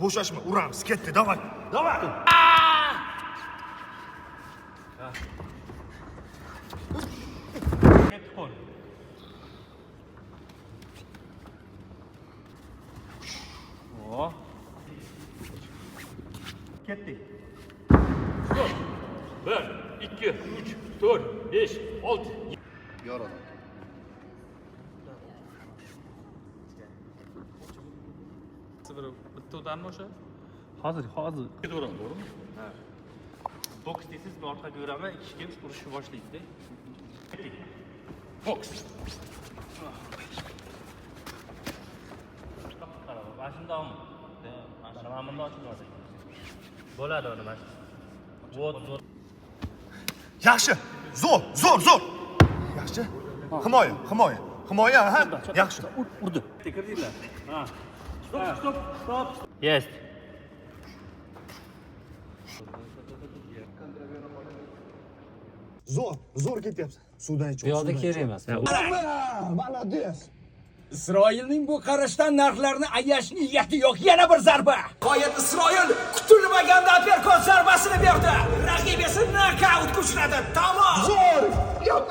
Bo'shashma, uramiz. Ketdi, davay. Davay. Ketdi qo'l. O. Ketdi. 1, 2, 3, 4, 5, 6. Yo'q. Bitta o'tarmi o'sha? Hozir. Ketaveramiz, to'g'rimi? Ha. Boks deysiz, men orqaga yuraman, ikki kim urushni boshlaydi-da. Boks. Qarab, mashindami? Mana bunday ochiladi. Bo'ladi uni mana. Zo'r. Yaxshi. Zo'r. Yaxshi. Himoya, ha? Yaxshi. Urdi. Kirdinglar. Ha. Stop. Yes. Zo'r ketyapsan. Suvdan ichib. Bu yoqda kerak emas. Молодец. Isroilning bu qarashdan narxlarni ayash niyati yo'q. Yana bir zarba. Qoyat Isroil kutilmaganda uppercut zarbasini berdi. Raqibi esa nokautga uchradi. Tamom. Zo'r. Yo'q.